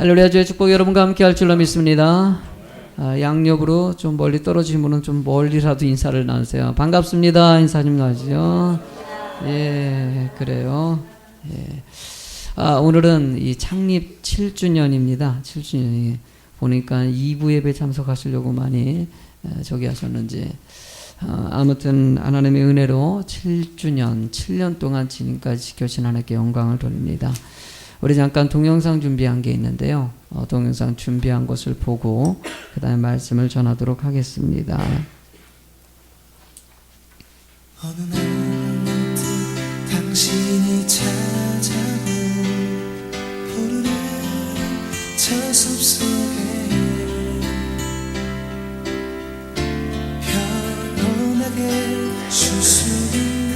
할렐루야. 주의 축복 여러분과 함께 할 줄로 믿습니다. 양옆으로 좀 멀리 떨어지신 분은 좀 멀리라도 인사를 나누세요. 반갑습니다. 인사 좀 나누시죠. 예, 그래요. 예. 오늘은 이 창립 7주년입니다. 7주년이 보니까 2부 예배 참석하시려고 많이 저기 하셨는지 아무튼 하나님의 은혜로 7주년 7년 동안 지금까지 지켜주신 하나님께 영광을 돌립니다. 우리 잠깐 동영상 준비한 게 있는데요. 동영상 준비한 것을 보고 그 다음에 말씀을 전하도록 하겠습니다. 어느 날 문득 당신이 찾아온 푸르른 저 숲속에 편안하게 쉴 수 있는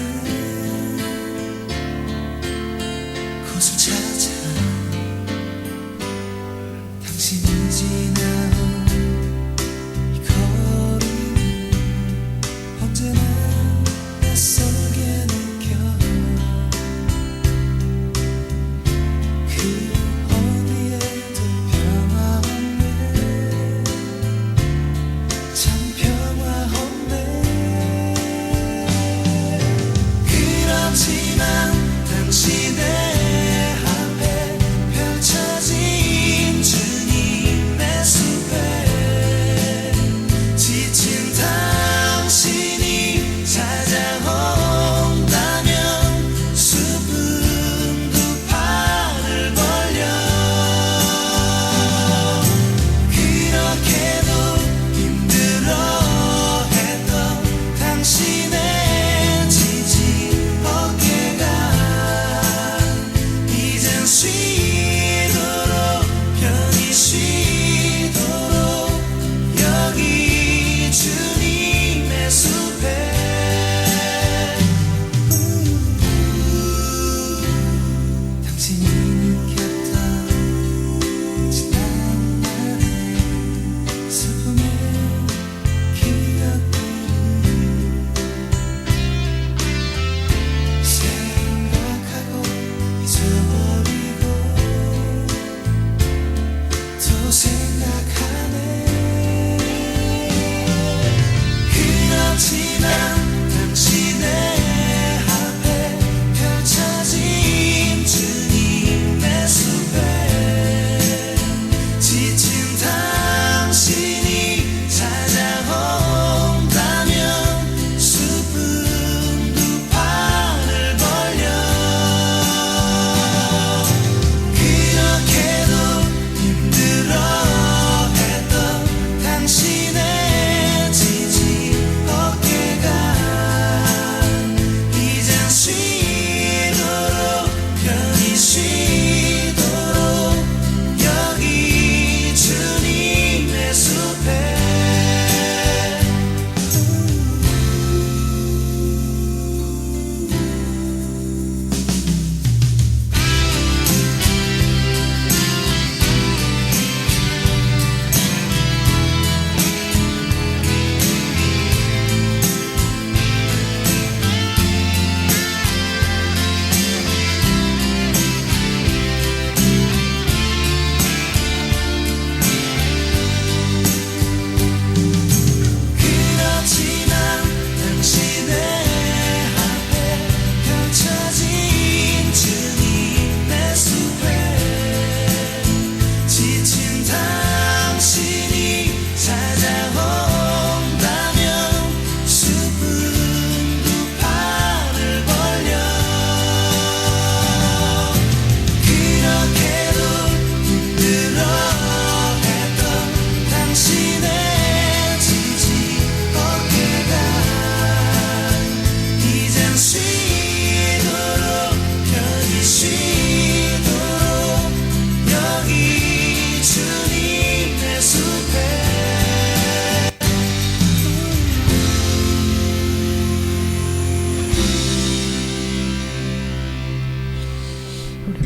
곳을 찾아 당신이 지나온 이 거리는 언제나 낯설게 느껴 그 어디에도 평화 없네 참 평화 없네 그렇지만 당신의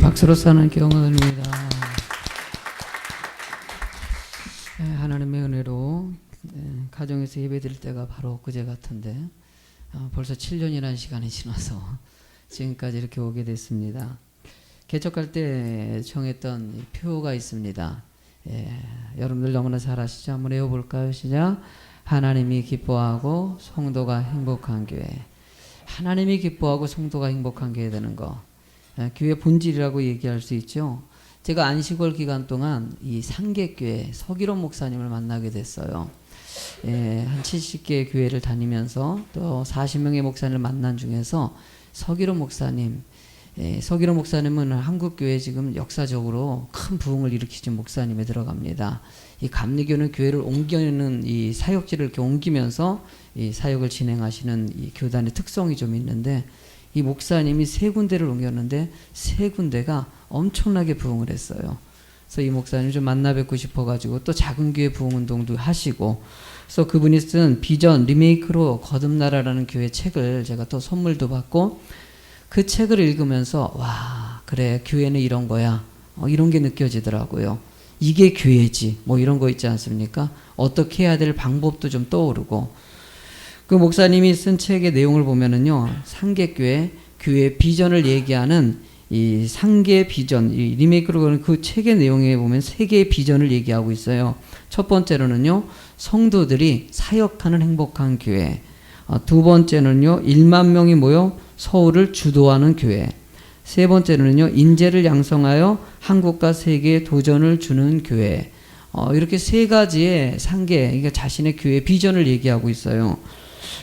박수로 사는 경험입니다. 하나님의 은혜로 가정에서 예배드릴 때가 바로 그제 같은데 벌써 7년이라는 시간이 지나서 지금까지 이렇게 오게 됐습니다. 개척할 때 정했던 이 표가 있습니다. 여러분들 너무나 잘 아시죠? 한번 외워볼까요? 시작. 하나님이 기뻐하고 성도가 행복한 교회. 하나님이 기뻐하고 성도가 행복한 교회 되는 거. 교회 본질이라고 얘기할 수 있죠. 제가 안식월 기간 동안 이 상계교회 서기론 목사님을 만나게 됐어요. 한 70개의 교회를 다니면서 또 40명의 목사님을 만난 중에서 서기론 목사님, 서기론 목사님은 한국교회 지금 역사적으로 큰 부흥을 일으키신 목사님에 들어갑니다. 이 감리교는 교회를 옮기는 이 사역지를 이렇게 옮기면서 이 사역을 진행하시는 이 교단의 특성이 좀 있는데, 이 목사님이 3군데를 옮겼는데 3군데가 엄청나게 부흥을 했어요. 그래서 이 목사님 좀 만나 뵙고 싶어가지고 또 작은 교회 부흥운동도 하시고, 그래서 그분이 쓴 비전 리메이크로 거듭나라라는 교회 책을 제가 또 선물도 받고, 그 책을 읽으면서 와, 그래, 교회는 이런 거야, 이런 게 느껴지더라고요. 이게 교회지, 뭐 이런 거 있지 않습니까? 어떻게 해야 될 방법도 좀 떠오르고, 그 목사님이 쓴 책의 내용을 보면은요, 상계교회 교회 비전을 얘기하는 이 상계 비전, 이 리메이크로 하는 그 책의 내용에 보면 3개의 비전을 얘기하고 있어요. 첫 번째로는요, 성도들이 사역하는 행복한 교회. 2번째는요, 1만 명이 모여 서울을 주도하는 교회. 3번째는요, 인재를 양성하여 한국과 세계에 도전을 주는 교회. 이렇게 3가지의 상계, 그러니까 자신의 교회 비전을 얘기하고 있어요.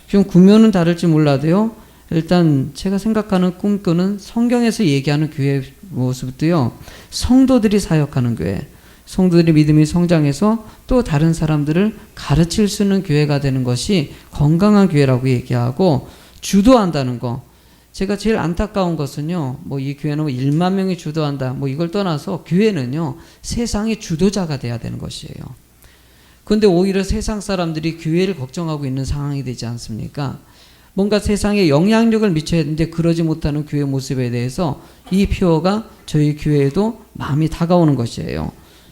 좀 구면은 다를지 몰라도요, 일단 제가 생각하는 꿈꾸는 성경에서 얘기하는 교회 모습도요, 성도들이 사역하는 교회, 성도들이 믿음이 성장해서 또 다른 사람들을 가르칠 수 있는 교회가 되는 것이 건강한 교회라고 얘기하고, 주도한다는 거. 제가 제일 안타까운 것은요, 뭐 이 교회는 1만 명이 주도한다, 뭐 이걸 떠나서 교회는요, 세상의 주도자가 돼야 되는 것이에요. 그런데 오히려 세상 사람들이 교회를 걱정하고 있는 상황이 되지 않습니까? 뭔가 세상에 영향력을 미쳐야 되는데 그러지 못하는 교회 모습에 대해서 이 표어가 저희 교회에도 마음이 다가오는 것이에요.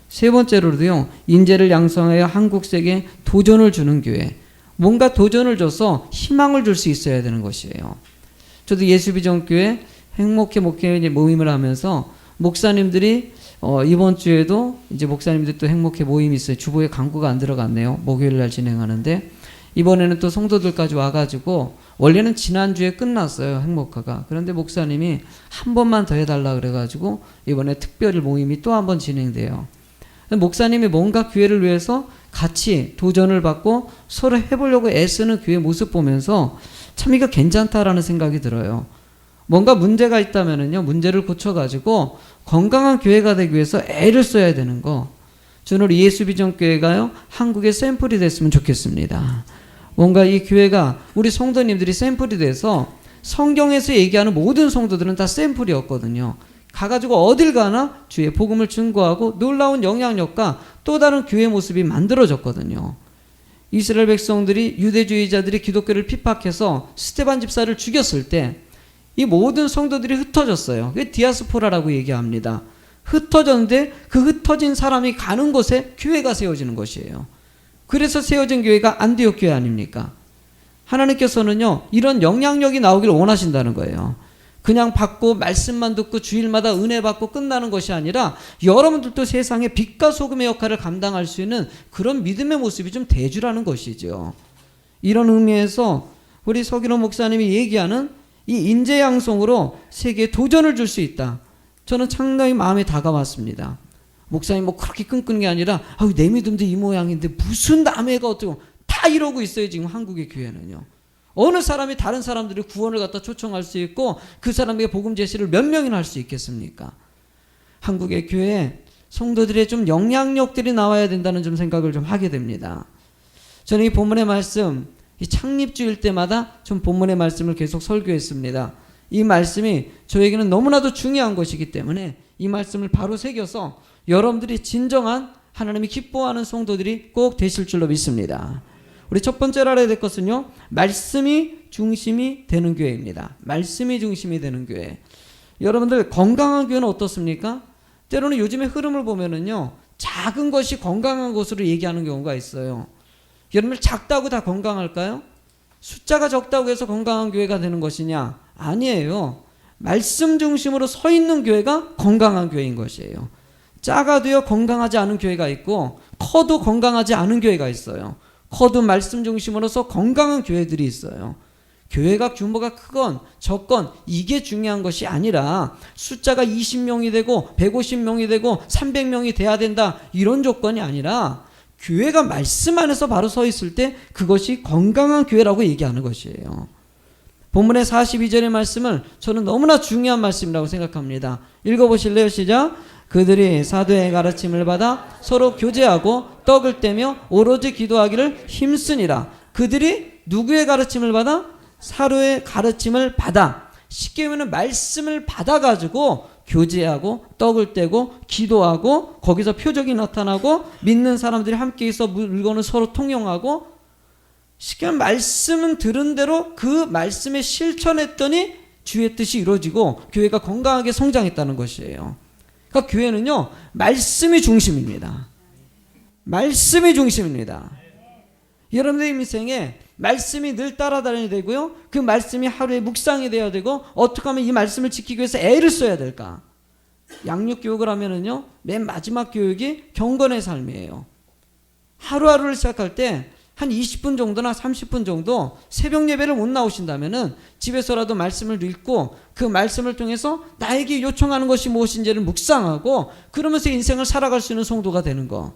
3번째로도요, 인재를 양성하여 한국 세계에 도전을 주는 교회. 뭔가 도전을 줘서 희망을 줄 수 있어야 되는 것이에요. 저도 예수비전교회 행복해 목회 모임을 하면서 목사님들이 이번 주에도 이제 목사님들 또 행복해 모임이 있어요. 주보에 광고가 안 들어갔네요. 목요일 날 진행하는데, 이번에는 또 성도들까지 와가지고, 원래는 지난주에 끝났어요, 행복화가. 그런데 목사님이 한 번만 더 해달라 그래가지고 이번에 특별히 모임이 또 한 번 진행돼요. 목사님이 뭔가 교회를 위해서 같이 도전을 받고 서로 해보려고 애쓰는 교회 모습 보면서 참 이거 괜찮다라는 생각이 들어요. 뭔가 문제가 있다면은요, 문제를 고쳐가지고 건강한 교회가 되기 위해서 애를 써야 되는 거. 저는 우리 예수비전교회가요, 한국의 샘플이 됐으면 좋겠습니다. 뭔가 이 교회가 우리 성도님들이 샘플이 돼서, 성경에서 얘기하는 모든 성도들은 다 샘플이었거든요. 가가지고 어딜 가나 주의 복음을 증거하고 놀라운 영향력과 또 다른 교회 모습이 만들어졌거든요. 이스라엘 백성들이, 유대주의자들이 기독교를 핍박해서 스데반 집사를 죽였을 때 이 모든 성도들이 흩어졌어요. 그게 디아스포라라고 얘기합니다. 흩어졌는데 그 흩어진 사람이 가는 곳에 교회가 세워지는 것이에요. 그래서 세워진 교회가 안디옥 교회 아닙니까? 하나님께서는요, 이런 영향력이 나오기를 원하신다는 거예요. 그냥 받고 말씀만 듣고 주일마다 은혜 받고 끝나는 것이 아니라 여러분들도 세상에 빛과 소금의 역할을 감당할 수 있는 그런 믿음의 모습이 좀 대주라는 것이죠. 이런 의미에서 우리 서기론 목사님이 얘기하는 이 인재 양성으로 세계에 도전을 줄 수 있다. 저는 상당히 마음에 다가왔습니다. 목사님 뭐 그렇게 끈끈한 게 아니라, 내 믿음도 이 모양인데 무슨 남해가 어쩌고, 다 이러고 있어요 지금 한국의 교회는요. 어느 사람이 다른 사람들의 구원을 갖다 초청할 수 있고 그 사람에게 복음 제시를 몇 명이나 할 수 있겠습니까? 한국의 교회에 성도들의 좀 영향력들이 나와야 된다는 좀 생각을 좀 하게 됩니다. 저는 이 본문의 말씀, 이 창립주일 때마다 좀 본문의 말씀을 계속 설교했습니다. 이 말씀이 저에게는 너무나도 중요한 것이기 때문에 이 말씀을 바로 새겨서 여러분들이 진정한 하나님이 기뻐하는 성도들이 꼭 되실 줄로 믿습니다. 우리 첫 번째로 알아야 될 것은요, 말씀이 중심이 되는 교회입니다. 말씀이 중심이 되는 교회. 여러분들 건강한 교회는 어떻습니까? 때로는 요즘의 흐름을 보면은요, 작은 것이 건강한 것으로 얘기하는 경우가 있어요. 여러분들 작다고 다 건강할까요? 숫자가 적다고 해서 건강한 교회가 되는 것이냐? 아니에요. 말씀 중심으로 서 있는 교회가 건강한 교회인 것이에요. 작아도요 건강하지 않은 교회가 있고 커도 건강하지 않은 교회가 있어요. 커도 말씀 중심으로서 건강한 교회들이 있어요. 교회가 규모가 크건 적건 이게 중요한 것이 아니라 숫자가 20명이 되고 150명이 되고 300명이 돼야 된다 이런 조건이 아니라 교회가 말씀 안에서 바로 서 있을 때 그것이 건강한 교회라고 얘기하는 것이에요. 본문의 42절의 말씀을 저는 너무나 중요한 말씀이라고 생각합니다. 읽어보실래요? 시작. 그들이 사도의 가르침을 받아 서로 교제하고 떡을 떼며 오로지 기도하기를 힘쓰니라. 그들이 누구의 가르침을 받아? 사도의 가르침을 받아. 쉽게 말하면 말씀을 받아가지고 교제하고 떡을 떼고 기도하고 거기서 표적이 나타나고 믿는 사람들이 함께 있어 물건을 서로 통용하고 쉽게 말하면 말씀은 들은 대로 그 말씀에 실천했더니 주의 뜻이 이루어지고 교회가 건강하게 성장했다는 것이에요. 그러니까 교회는요 말씀이 중심입니다. 말씀이 중심입니다. 여러분의 인생에 말씀이 늘 따라다녀야 되고요. 그 말씀이 하루에 묵상이 돼야 되고 어떻게 하면 이 말씀을 지키기 위해서 애를 써야 될까? 양육교육을 하면은요 맨 마지막 교육이 경건의 삶이에요. 하루하루를 시작할 때 한 20분 정도나 30분 정도 새벽 예배를 못 나오신다면은 집에서라도 말씀을 읽고 그 말씀을 통해서 나에게 요청하는 것이 무엇인지를 묵상하고 그러면서 인생을 살아갈 수 있는 성도가 되는 거.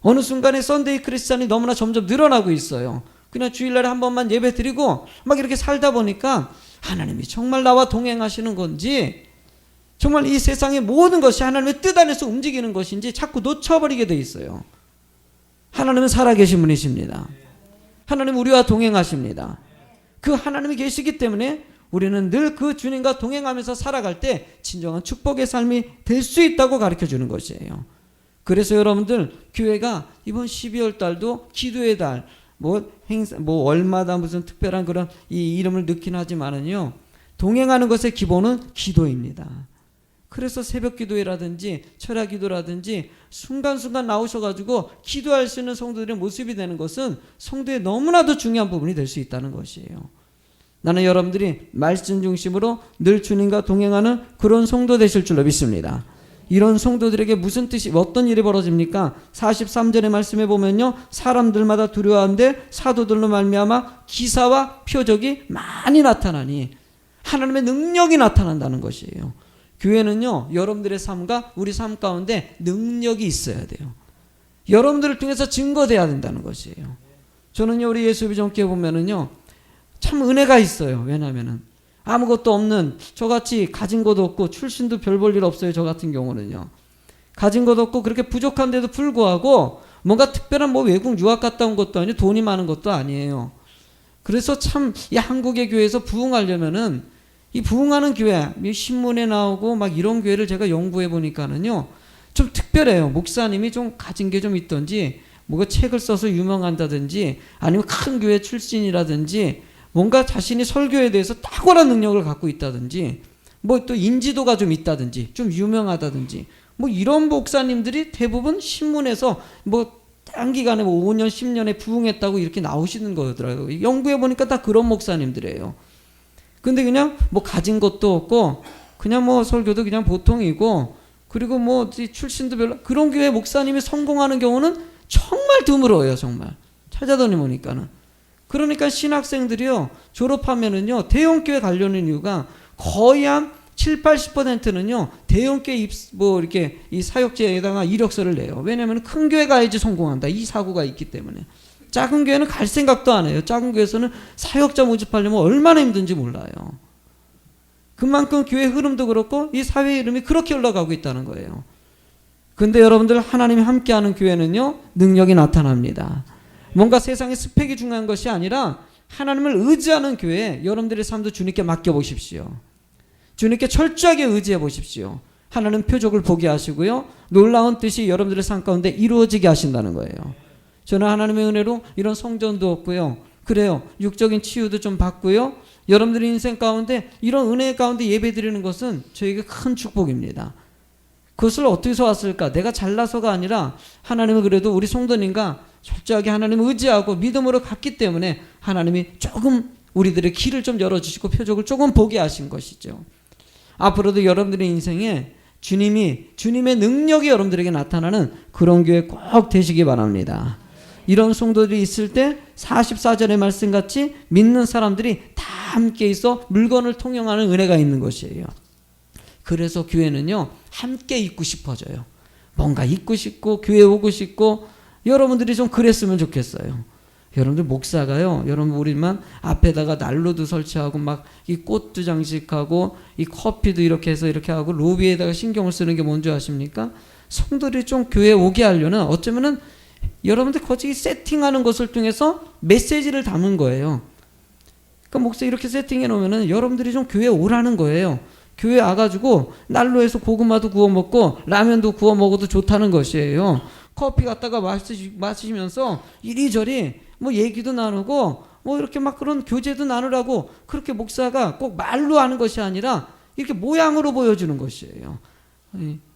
어느 순간에 썬데이 크리스찬이 너무나 점점 늘어나고 있어요. 그냥 주일날에 한 번만 예배 드리고 막 이렇게 살다 보니까 하나님이 정말 나와 동행하시는 건지 정말 이 세상의 모든 것이 하나님의 뜻 안에서 움직이는 것인지 자꾸 놓쳐버리게 돼 있어요. 하나님은 살아계신 분이십니다. 하나님은 우리와 동행하십니다. 그 하나님이 계시기 때문에 우리는 늘 그 주님과 동행하면서 살아갈 때 진정한 축복의 삶이 될 수 있다고 가르쳐주는 것이에요. 그래서 여러분들 교회가 이번 12월 달도 기도의 달 월마다 무슨 특별한 그런 이 이름을 넣긴 하지만은요 동행하는 것의 기본은 기도입니다. 그래서 새벽 기도회라든지 철야 기도라든지 순간순간 나오셔가지고 기도할 수 있는 성도들의 모습이 되는 것은 성도의 너무나도 중요한 부분이 될 수 있다는 것이에요. 나는 여러분들이 말씀 중심으로 늘 주님과 동행하는 그런 성도 되실 줄로 믿습니다. 이런 성도들에게 무슨 뜻이 어떤 일이 벌어집니까? 43절의 말씀에 보면요 사람들마다 두려워하는데 사도들로 말미암아 기사와 표적이 많이 나타나니 하나님의 능력이 나타난다는 것이에요. 교회는요 여러분들의 삶과 우리 삶 가운데 능력이 있어야 돼요. 여러분들을 통해서 증거돼야 된다는 것이에요. 저는요 우리 예수비전교회 보면은요 참 은혜가 있어요. 왜냐하면은 아무것도 없는 저같이 가진 것도 없고 출신도 별 볼 일 없어요. 저 같은 경우는요 가진 것도 없고 그렇게 부족한데도 불구하고 뭔가 특별한 외국 유학 갔다 온 것도 아니고 돈이 많은 것도 아니에요. 그래서 참 이 한국의 교회에서 부흥하려면은 이 부흥하는 교회 신문에 나오고 막 이런 교회를 제가 연구해 보니까는요 좀 특별해요. 목사님이 좀 가진 게 좀 있던지 뭐가 책을 써서 유명한다든지 아니면 큰 교회 출신이라든지 뭔가 자신이 설교에 대해서 탁월한 능력을 갖고 있다든지 또 인지도가 좀 있다든지 좀 유명하다든지 이런 목사님들이 대부분 신문에서 단기간에 5년 10년에 부흥했다고 이렇게 나오시는 거더라고요. 연구해 보니까 다 그런 목사님들이에요. 근데 그냥 가진 것도 없고 그냥 설교도 그냥 보통이고 그리고 출신도 별로 그런 교회 목사님이 성공하는 경우는 정말 드물어요. 정말 찾아다니 보니까는. 그러니까 신학생들이요 졸업하면은요 대형교회 가려는 이유가 거의 한 70-80%는요 대형교회 이렇게 이 사역제에다가 이력서를 내요. 왜냐하면 큰 교회 가야지 성공한다 이 사고가 있기 때문에. 작은 교회는 갈 생각도 안 해요. 작은 교회에서는 사역자 모집하려면 얼마나 힘든지 몰라요. 그만큼 교회 흐름도 그렇고 이 사회의 이름이 그렇게 올라가고 있다는 거예요. 근데 여러분들 하나님이 함께하는 교회는요 능력이 나타납니다. 뭔가 세상의 스펙이 중요한 것이 아니라 하나님을 의지하는 교회에 여러분들의 삶도 주님께 맡겨보십시오. 주님께 철저하게 의지해 보십시오. 하나님 표적을 보게 하시고요 놀라운 뜻이 여러분들의 삶 가운데 이루어지게 하신다는 거예요. 저는 하나님의 은혜로 이런 성전도 없고요. 그래요. 육적인 치유도 좀 받고요. 여러분들의 인생 가운데 이런 은혜 가운데 예배 드리는 것은 저에게 큰 축복입니다. 그것을 어디서 왔을까? 내가 잘나서가 아니라 하나님은 그래도 우리 성도님과 철저하게 하나님을 의지하고 믿음으로 갔기 때문에 하나님이 조금 우리들의 길을 좀 열어주시고 표적을 조금 보게 하신 것이죠. 앞으로도 여러분들의 인생에 주님의 능력이 여러분들에게 나타나는 그런 교회 꼭 되시기 바랍니다. 이런 성도들이 있을 때 44절의 말씀같이 믿는 사람들이 다 함께 있어 물건을 통용하는 은혜가 있는 것이에요. 그래서 교회는요, 함께 있고 싶어져요. 뭔가 있고 싶고 교회 오고 싶고 여러분들이 좀 그랬으면 좋겠어요. 여러분들 목사가요, 여러분 우리만 앞에다가 난로도 설치하고 막 이 꽃도 장식하고 이 커피도 이렇게 해서 이렇게 하고 로비에다가 신경을 쓰는 게 뭔지 아십니까? 성도들이 좀 교회에 오게 하려는 어쩌면은 여러분들 거기 세팅하는 것을 통해서 메시지를 담은 거예요. 그러니까 목사 이렇게 세팅해 놓으면은 여러분들이 좀 교회에 오라는 거예요. 교회 와가지고 난로에서 고구마도 구워 먹고 라면도 구워 먹어도 좋다는 것이에요. 커피 갖다가 마시면서 이리저리 뭐 얘기도 나누고 뭐 이렇게 막 그런 교제도 나누라고 그렇게 목사가 꼭 말로 하는 것이 아니라 이렇게 모양으로 보여주는 것이에요.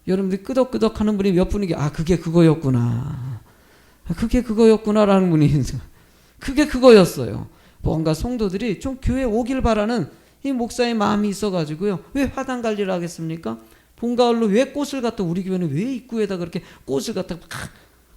여러분들이 끄덕끄덕 하는 분이 몇 분이게 그게 그거였구나. 그게 그거였구나라는 분이 그게 그거였어요. 뭔가 성도들이 좀 교회에 오길 바라는 이 목사의 마음이 있어가지고요. 왜 화단 관리를 하겠습니까? 봄, 가을로 왜 꽃을 갖다 우리 교회는 왜 입구에다 그렇게 꽃을 갖다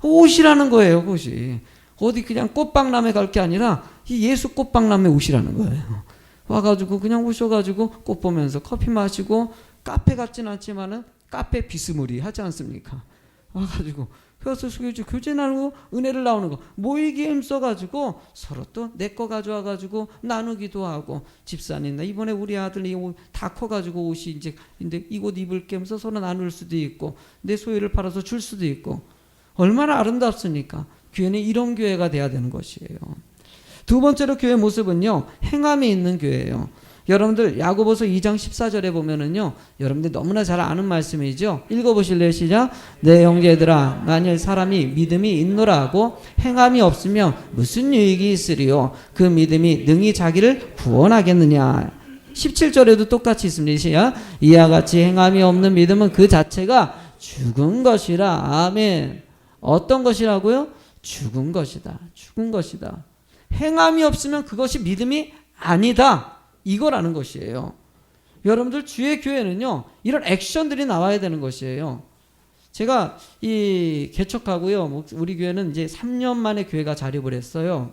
옷이라는 거예요. 꽃이 어디 그냥 꽃박람회 갈 게 아니라 이 예수 꽃박람회 옷이라는 거예요. 와가지고 그냥 오셔가지고 꽃 보면서 커피 마시고 카페 같진 않지만은 카페 비스무리 하지 않습니까? 와가지고 그래서 교제 나누고 은혜를 나오는 거 모이기에 힘써가지고 서로 또 내 거 가져와가지고 나누기도 하고 집사님 나 이번에 우리 아들 이 옷 다 커가지고 옷이 이제 이 옷 입을게 하면서 서로 나눌 수도 있고 내 소유를 팔아서 줄 수도 있고 얼마나 아름답습니까? 교회는 이런 교회가 돼야 되는 것이에요. 두 번째로 교회 모습은요, 행함이 있는 교회예요. 여러분들 야고보서 2장 14절에 보면은요, 여러분들 너무나 잘 아는 말씀이죠. 읽어보실래요? 시작. 내 형제들아, 만일 사람이 믿음이 있노라 하고 행함이 없으면 무슨 유익이 있으리요? 그 믿음이 능히 자기를 구원하겠느냐? 17절에도 똑같이 있습니다. 시작. 이와 같이 행함이 없는 믿음은 그 자체가 죽은 것이라. 아멘. 어떤 것이라고요? 죽은 것이다. 죽은 것이다. 행함이 없으면 그것이 믿음이 아니다. 이거라는 것이에요. 여러분들 주의 교회는요, 이런 액션들이 나와야 되는 것이에요. 제가 이 개척하고요, 우리 교회는 이제 3년 만에 교회가 자립을 했어요.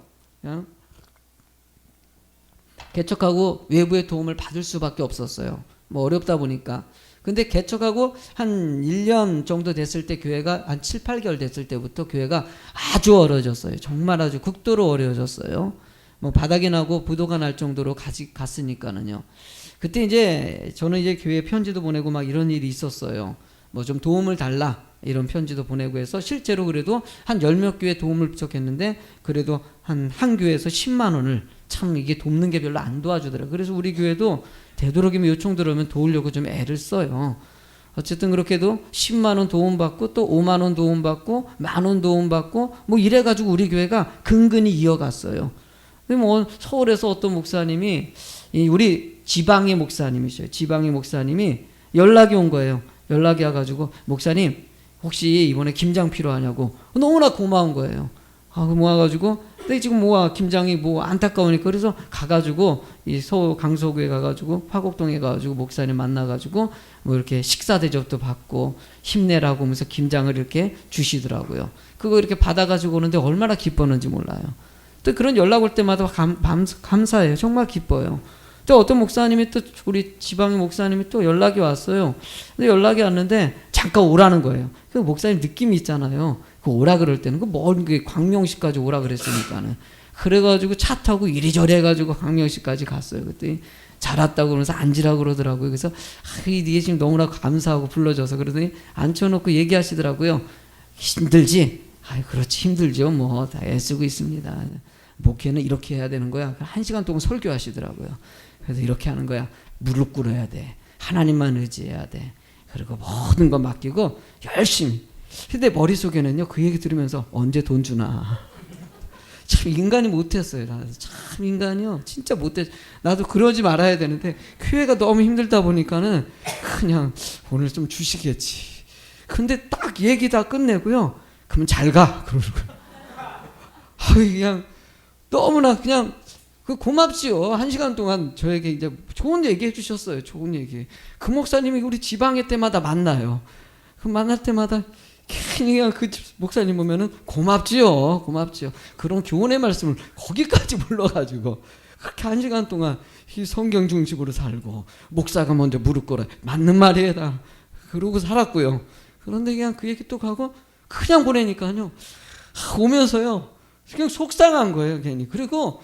개척하고 외부의 도움을 받을 수밖에 없었어요. 뭐 어렵다 보니까. 근데 개척하고 한 1년 정도 됐을 때 교회가 한 7, 8개월 됐을 때부터 교회가 아주 어려워졌어요. 정말 아주 극도로 어려워졌어요. 뭐 바닥이 나고 부도가 날 정도로 갔으니까는요. 그때 이제 저는 이제 교회 편지도 보내고 막 이런 일이 있었어요. 뭐 좀 도움을 달라 이런 편지도 보내고 해서 실제로 그래도 한 10몇 교회 도움을 부족했는데 그래도 한 교회에서 10만 원을 참 이게 돕는 게 별로 안 도와주더라고요. 그래서 우리 교회도 되도록이면 요청 들어오면 도우려고 좀 애를 써요. 어쨌든 그렇게도 10만 원 도움받고 또 5만 원 도움받고 10,000원 도움받고 뭐 이래가지고 우리 교회가 근근히 이어갔어요. 근데 뭐 서울에서 어떤 목사님이 우리 지방의 목사님이셔요. 지방의 목사님이 연락이 온 거예요. 연락이 와가지고 목사님 혹시 이번에 김장 필요하냐고 너무나 고마운 거예요. 모아가지고 근데 지금 김장이 안타까우니까 그래서 가가지고 이 서울 강서구에 가가지고 화곡동에 가가지고 목사님 만나가지고 뭐 이렇게 식사 대접도 받고 힘내라고 하면서 김장을 이렇게 주시더라고요. 그거 이렇게 받아가지고 오는데 얼마나 기뻤는지 몰라요. 또 그런 연락 올 때마다 감사해요. 정말 기뻐요. 또 어떤 목사님이 또 우리 지방의 목사님이 또 연락이 왔어요. 근데 연락이 왔는데 잠깐 오라는 거예요. 그 목사님 느낌이 있잖아요. 그 오라 그럴 때는 먼 광명시까지 오라 그랬으니까는 그래가지고 차 타고 이리저리 해가지고 광명시까지 갔어요. 그때 잘 왔다고 그러면서 앉으라고 그러더라고요. 그래서 이게 지금 너무나 감사하고 불러줘서 그러더니 앉혀놓고 얘기하시더라고요. 힘들지? 그렇지 힘들죠. 뭐 다 애쓰고 있습니다. 목회는 이렇게 해야 되는 거야. 1시간 동안 설교하시더라고요. 그래서 이렇게 하는 거야. 무릎 꿇어야 돼. 하나님만 의지해야 돼. 그리고 모든 거 맡기고 열심히. 근데 머릿속에는요, 그 얘기 들으면서 언제 돈 주나. 참 인간이 못했어요. 참 인간이요. 진짜 못했. 나도 그러지 말아야 되는데 교회가 너무 힘들다 보니까는 그냥 오늘 좀 주시겠지. 근데 딱 얘기 다 끝내고요. 그러면 잘 가. 그러고 그냥 너무나 그냥 그 고맙지요. 1시간 동안 저에게 이제 좋은 얘기 해주셨어요. 좋은 얘기. 그 목사님이 우리 지방회 때마다 만나요. 그 만날 때마다 그냥 그 목사님 보면은 고맙지요. 고맙지요. 그런 교훈의 말씀을 거기까지 불러가지고 그렇게 1시간 동안 이 성경 중심으로 살고 목사가 먼저 무릎 꿇어 맞는 말이에다 그러고 살았고요. 그런데 그냥 그 얘기 또 가고 그냥 보내니까요. 오면서요. 그냥 속상한 거예요, 괜히. 그리고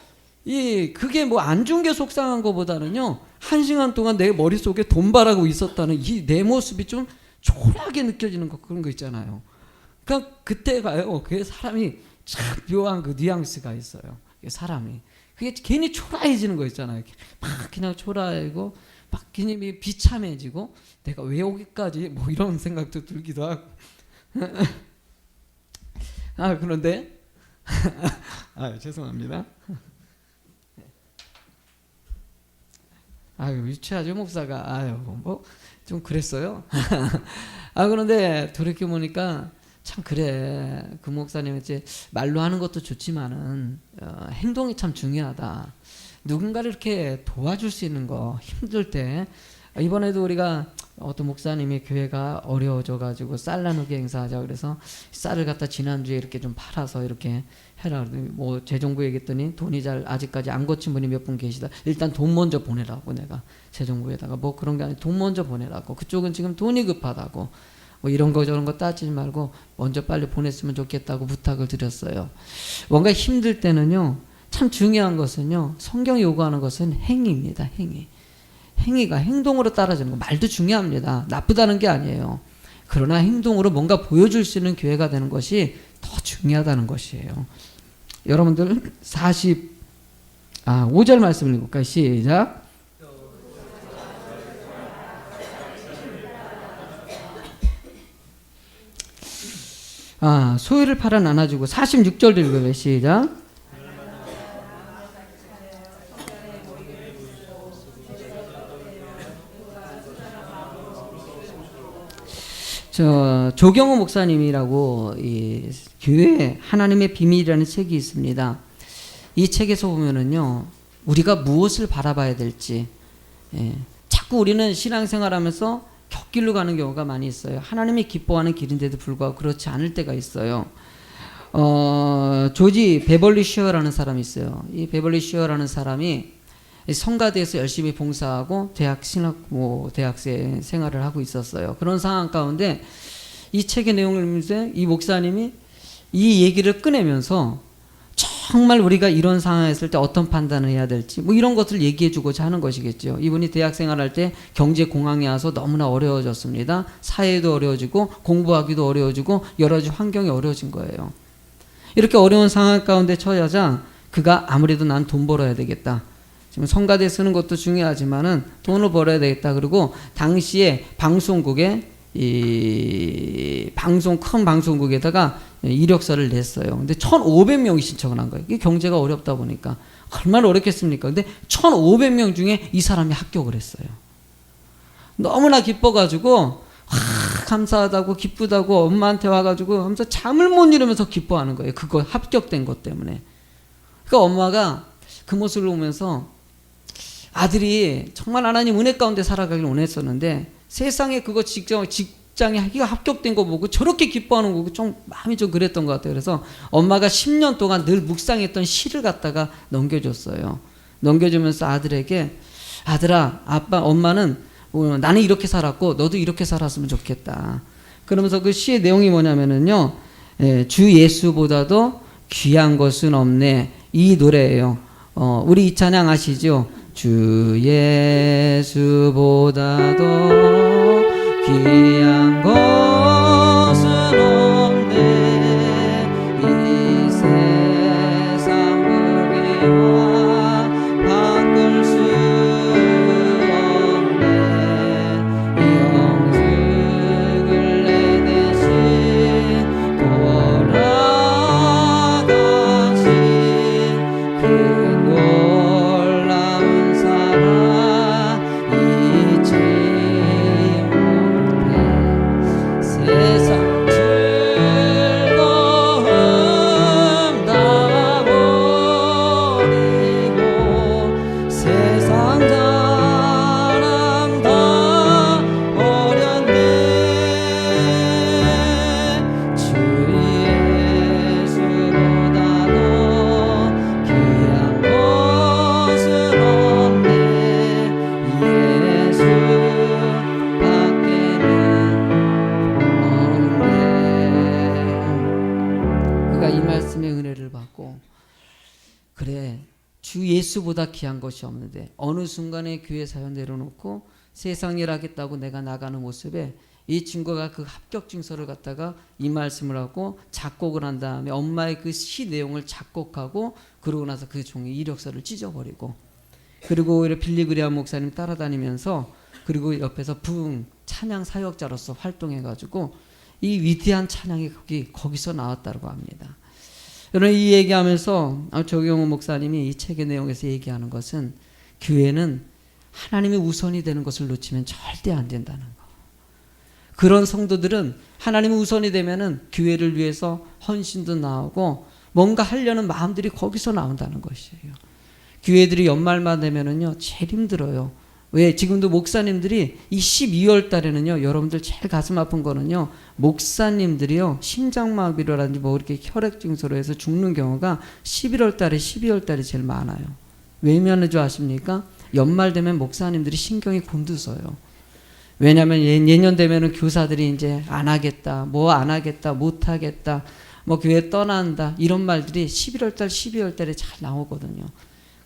그게 뭐 안 준 게 속상한 것보다는요. 1시간 동안 내 머릿속에 돈바라고 있었다는 이 내 모습이 좀 초라하게 느껴지는 거 그런 거 있잖아요. 그러니까 그때가요. 그게 사람이 참 묘한 그 뉘앙스가 있어요. 사람이. 그게 괜히 초라해지는 거 있잖아요. 막 그냥 초라해지고 막 괜히 비참해지고 내가 왜 여기까지 뭐 이런 생각도 들기도 하고. 그런데 죄송합니다. 유치하죠 목사가. 뭐 좀 그랬어요. 그런데 돌이켜 보니까 참 그래. 그 목사님 이제 말로 하는 것도 좋지만은 행동이 참 중요하다. 누군가를 이렇게 도와줄 수 있는 거 힘들 때 이번에도 우리가 어떤 목사님이 교회가 어려워져 가지고 쌀 나누기 행사하자 그래서 쌀을 갖다 지난주에 이렇게 좀 팔아서 이렇게 해라. 뭐 재정부 얘기했더니 돈이 잘 아직까지 안 고친 분이 몇 분 계시다. 일단 돈 먼저 보내라고 내가 재정부에다가 뭐 그런 게 아니라 돈 먼저 보내라고. 그쪽은 지금 돈이 급하다고. 뭐 이런 거 저런 거 따지지 말고 먼저 빨리 보냈으면 좋겠다고 부탁을 드렸어요. 뭔가 힘들 때는요. 참 중요한 것은요. 성경이 요구하는 것은 행위입니다. 행위. 행위가 행동으로 따라지는 거. 말도 중요합니다. 나쁘다는 게 아니에요. 그러나 행동으로 뭔가 보여줄 수 있는 교회가 되는 것이 더 중요하다는 것이에요. 여러분들 5절 말씀을 읽을까요? 시작. 소유를 팔아 나눠주고 46절 읽어요. 시작. 조경호 목사님이라고 이 교회 하나님의 비밀이라는 책이 있습니다. 이 책에서 보면은요, 우리가 무엇을 바라봐야 될지, 자꾸 우리는 신앙생활하면서 곁길로 가는 경우가 많이 있어요. 하나님이 기뻐하는 길인데도 불구하고 그렇지 않을 때가 있어요. 조지 베벌리 슈어라는 사람이 있어요. 이 베벌리 슈어라는 사람이 성가대에서 열심히 봉사하고 대학생 생활을 하고 있었어요. 그런 상황 가운데 이 책의 내용을 읽으면서 이 목사님이 이 얘기를 꺼내면서 정말 우리가 이런 상황에 있을 때 어떤 판단을 해야 될지 뭐 이런 것들을 얘기해 주고자 하는 것이겠죠. 이분이 대학 생활할 때 경제 공황이 와서 너무나 어려워졌습니다. 사회도 어려워지고 공부하기도 어려워지고 여러 가지 환경이 어려워진 거예요. 이렇게 어려운 상황 가운데 처하자 그가 아무래도 난 돈 벌어야 되겠다. 지금 성가대 쓰는 것도 중요하지만은 돈을 벌어야 되겠다. 그리고 당시에 방송국에 큰 방송국에다가 이력서를 냈어요. 근데 1,500명이 신청을 한 거예요. 이게 경제가 어렵다 보니까 얼마나 어렵겠습니까? 근데 1,500명 중에 이 사람이 합격을 했어요. 너무나 기뻐가지고 감사하다고 기쁘다고 엄마한테 와가지고 하면서 잠을 못 이루면서 기뻐하는 거예요. 그거 합격된 것 때문에. 그러니까 엄마가 그 모습을 보면서 아들이 정말 하나님 은혜 가운데 살아가길 원했었는데 세상에 그거 직장에 하기가 합격된 거 보고 저렇게 기뻐하는 거 보고 좀 마음이 좀 그랬던 것 같아요. 그래서 엄마가 10년 동안 늘 묵상했던 시를 갖다가 넘겨줬어요. 넘겨주면서 아들에게 아들아, 아빠, 엄마는 나는 이렇게 살았고 너도 이렇게 살았으면 좋겠다. 그러면서 그 시의 내용이 뭐냐면은요, 주 예수보다도 귀한 것은 없네. 이 노래예요. 우리 이 찬양 아시죠? 주 예수보다도 귀한 것은 없네. 이 세상 불비와 바꿀 수 없네. 영생을 내대신 돌아가신 그 놀라운 사랑 잊지 못해. 그래, 주 예수보다 귀한 것이 없는데 어느 순간에 교회 사연 내려놓고 세상 일 하겠다고 내가 나가는 모습에 이 친구가 그 합격 증서를 갖다가 이 말씀을 하고 작곡을 한 다음에 엄마의 그 시 내용을 작곡하고 그러고 나서 그 종이 이력서를 찢어버리고, 그리고 오히려 빌리그레암 목사님 따라다니면서 그리고 옆에서 부흥 찬양 사역자로서 활동해가지고 이 위대한 찬양이 거기서 나왔다고 합니다. 여러분, 이 얘기하면서 조경호 목사님이 이 책의 내용에서 얘기하는 것은 교회는 하나님이 우선이 되는 것을 놓치면 절대 안 된다는 거. 그런 성도들은 하나님이 우선이 되면은 교회를 위해서 헌신도 나오고 뭔가 하려는 마음들이 거기서 나온다는 것이에요. 교회들이 연말만 되면은요 제일 힘들어요. 왜? 지금도 목사님들이 이 12월 달에는요, 여러분들 제일 가슴 아픈 거는요, 목사님들이요 심장마비로라든지 뭐 이렇게 혈액 증서로 해서 죽는 경우가 11월 달에 12월 달에 제일 많아요. 왜냐하는 줄 아십니까? 연말 되면 목사님들이 신경이 곤두서요. 왜냐하면 예년 되면은 교사들이 이제 안 하겠다, 뭐 안 하겠다, 못 하겠다, 뭐 교회 떠난다, 이런 말들이 11월 달, 12월 달에 잘 나오거든요.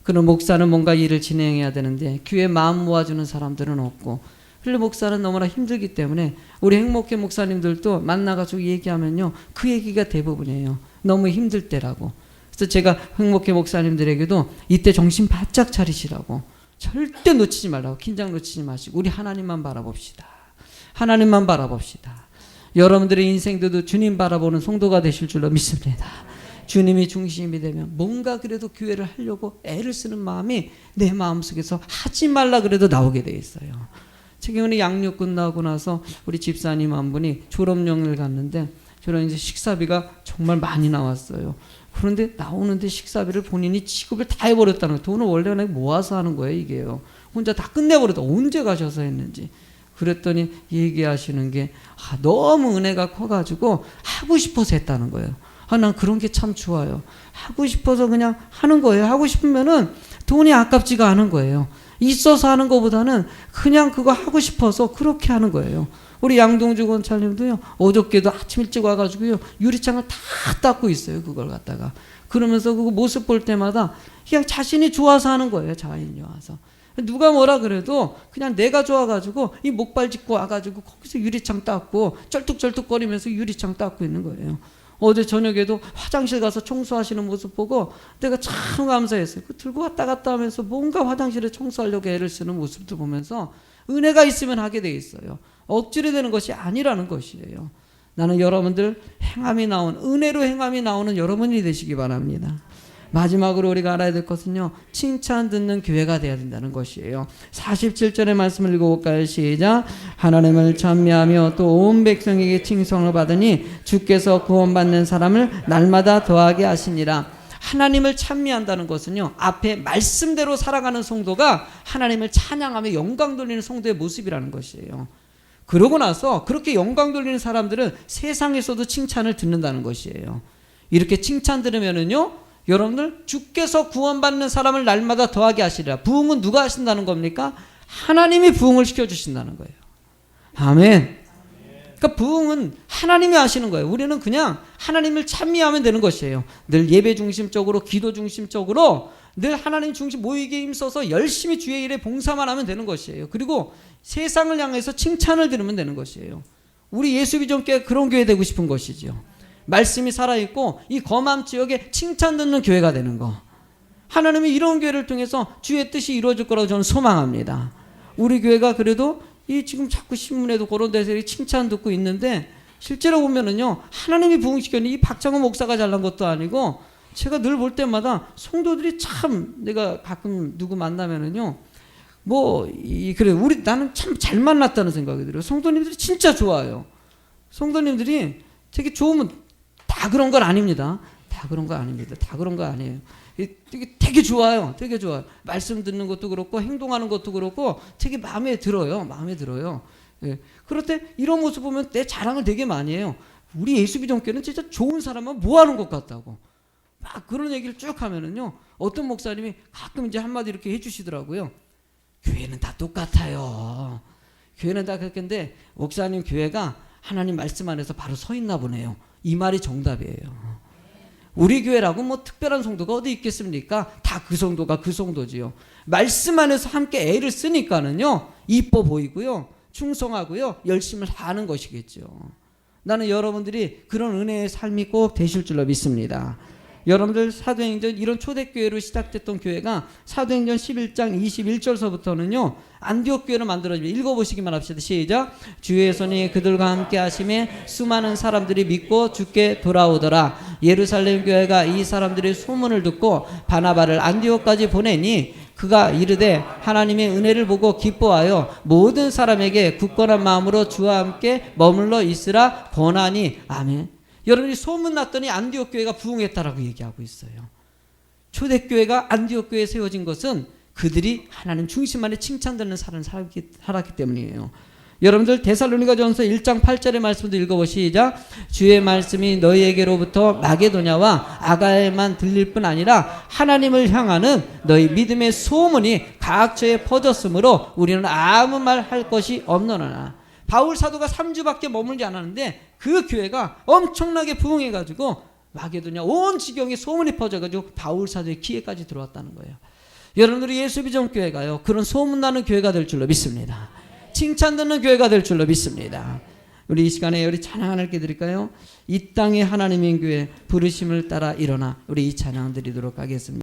그럼 목사는 뭔가 일을 진행해야 되는데 교회 마음 모아주는 사람들은 없고, 그리고 목사는 너무나 힘들기 때문에 우리 행복회 목사님들도 만나가지고 얘기하면요 그 얘기가 대부분이에요. 너무 힘들 때라고. 그래서 제가 행복회 목사님들에게도 이때 정신 바짝 차리시라고, 절대 놓치지 말라고, 긴장 놓치지 마시고 우리 하나님만 바라봅시다. 하나님만 바라봅시다. 여러분들의 인생도 주님 바라보는 성도가 되실 줄로 믿습니다. 주님이 중심이 되면 뭔가 그래도 교회를 하려고 애를 쓰는 마음이 내 마음속에서 하지 말라 그래도 나오게 돼 있어요. 최근에 양육 끝나고 나서 우리 집사님 한 분이 졸업여행을 갔는데 저는 이제 식사비가 정말 많이 나왔어요. 그런데 나오는데 식사비를 본인이 지급을 다 해버렸다는 거예요. 돈을 원래 모아서 하는 거예요, 이게요. 혼자 다 끝내버렸다. 언제 가셔서 했는지. 그랬더니 얘기하시는 게 너무 은혜가 커가지고 하고 싶어서 했다는 거예요. 난 그런 게 참 좋아요. 하고 싶어서 그냥 하는 거예요. 하고 싶으면은 돈이 아깝지가 않은 거예요. 있어서 하는 것보다는 그냥 그거 하고 싶어서 그렇게 하는 거예요. 우리 양동주 권찰님도요, 어저께도 아침 일찍 와가지고요, 유리창을 다 닦고 있어요. 그걸 갖다가. 그러면서 그거 모습 볼 때마다 그냥 자신이 좋아서 하는 거예요. 자인이 와서. 누가 뭐라 그래도 그냥 내가 좋아가지고 이 목발 짚고 와가지고 거기서 유리창 닦고 쩔뚝쩔뚝거리면서 유리창 닦고 있는 거예요. 어제 저녁에도 화장실 가서 청소하시는 모습 보고 내가 참 감사했어요. 그 들고 왔다 갔다 하면서 뭔가 화장실에 청소하려고 애를 쓰는 모습도 보면서 은혜가 있으면 하게 돼 있어요. 억지로 되는 것이 아니라는 것이에요. 나는 여러분들 행함이 나온, 은혜로 행함이 나오는 여러분이 되시기 바랍니다. 마지막으로 우리가 알아야 될 것은요, 칭찬 듣는 교회가 돼야 된다는 것이에요. 47절의 말씀을 읽어볼까요? 시작. 하나님을 찬미하며 또 온 백성에게 칭송을 받으니 주께서 구원받는 사람을 날마다 더하게 하시니라. 하나님을 찬미한다는 것은요, 앞에 말씀대로 살아가는 성도가 하나님을 찬양하며 영광 돌리는 성도의 모습이라는 것이에요. 그러고 나서 그렇게 영광 돌리는 사람들은 세상에서도 칭찬을 듣는다는 것이에요. 이렇게 칭찬 들으면은요, 여러분들 주께서 구원받는 사람을 날마다 더하게 하시리라. 부흥은 누가 하신다는 겁니까? 하나님이 부흥을 시켜주신다는 거예요. 아멘. 그러니까 부흥은 하나님이 하시는 거예요. 우리는 그냥 하나님을 찬미하면 되는 것이에요. 늘 예배 중심적으로, 기도 중심적으로 늘 하나님 중심 모이기에 힘써서 열심히 주의 일에 봉사만 하면 되는 것이에요. 그리고 세상을 향해서 칭찬을 들으면 되는 것이에요. 우리 예수비전교회 그런 교회 되고 싶은 것이죠. 말씀이 살아있고 이 검암 지역에 칭찬 듣는 교회가 되는 거. 하나님이 이런 교회를 통해서 주의 뜻이 이루어질 거라고 저는 소망합니다. 우리 교회가 그래도 이 지금 자꾸 신문에도 그런 데서 칭찬 듣고 있는데 실제로 보면은요, 하나님이 부흥시켰는데 이 박창호 목사가 잘난 것도 아니고, 제가 늘 볼 때마다 성도들이 참, 내가 가끔 누구 만나면은요, 그래, 나는 참 잘 만났다는 생각이 들어요. 성도님들이 진짜 좋아요. 성도님들이 되게 좋으면 다 그런 건 아닙니다. 다 그런 거 아닙니다. 다 그런 거 아니에요. 되게 좋아요. 되게 좋아요. 말씀 듣는 것도 그렇고 행동하는 것도 그렇고 되게 마음에 들어요. 마음에 들어요. 예. 그럴 때 이런 모습 보면 내 자랑을 되게 많이 해요. 우리 예수비전교회는 진짜 좋은 사람만 모아놓은 것 같다고. 막 그런 얘기를 쭉 하면은요, 어떤 목사님이 가끔 이제 한마디 이렇게 해주시더라고요. 교회는 다 똑같아요. 교회는 다 그렇겠는데 목사님 교회가 하나님 말씀 안에서 바로 서 있나 보네요. 이 말이 정답이에요. 우리 교회라고 뭐 특별한 성도가 어디 있겠습니까? 다 그 성도가 그 성도지요. 말씀 안에서 함께 애를 쓰니까는요, 이뻐 보이고요, 충성하고요, 열심을 하는 것이겠죠. 나는 여러분들이 그런 은혜의 삶이 꼭 되실 줄로 믿습니다. 여러분들 사도행전 이런 초대교회로 시작됐던 교회가 사도행전 11장 21절서부터는요 안디옥 교회로 만들어집니다. 읽어보시기만 합시다. 시작. 주의 손이 그들과 함께 하심에 수많은 사람들이 믿고 주께 돌아오더라. 예루살렘 교회가 이 사람들의 소문을 듣고 바나바를 안디옥까지 보내니 그가 이르되 하나님의 은혜를 보고 기뻐하여 모든 사람에게 굳건한 마음으로 주와 함께 머물러 있으라 권하니 아멘. 여러분이 소문났더니 안디옥 교회가 부흥했다라고 얘기하고 있어요. 초대교회가 안디옥 교회에 세워진 것은 그들이 하나님 중심 안에 칭찬되는 삶을 살았기 때문이에요. 여러분들 데살로니가전서 1장 8절의 말씀도 읽어보시자. 주의 말씀이 너희에게로부터 마게도냐와 아가에만 들릴 뿐 아니라 하나님을 향하는 너희 믿음의 소문이 각처에 퍼졌으므로 우리는 아무 말 할 것이 없노라. 바울 사도가 3주밖에 머물지 않았는데 그 교회가 엄청나게 부흥해가지고 마게도냐 온 지경에 소문이 퍼져가지고 바울 사도의 귀에까지 들어왔다는 거예요. 여러분들이 예수비전교회가요 그런 소문나는 교회가 될 줄로 믿습니다. 칭찬 듣는 교회가 될 줄로 믿습니다. 우리 이 시간에 우리 찬양 하나님께 드릴까요? 이 땅의 하나님의 교회 부르심을 따라 일어나. 우리 이 찬양 드리도록 하겠습니다.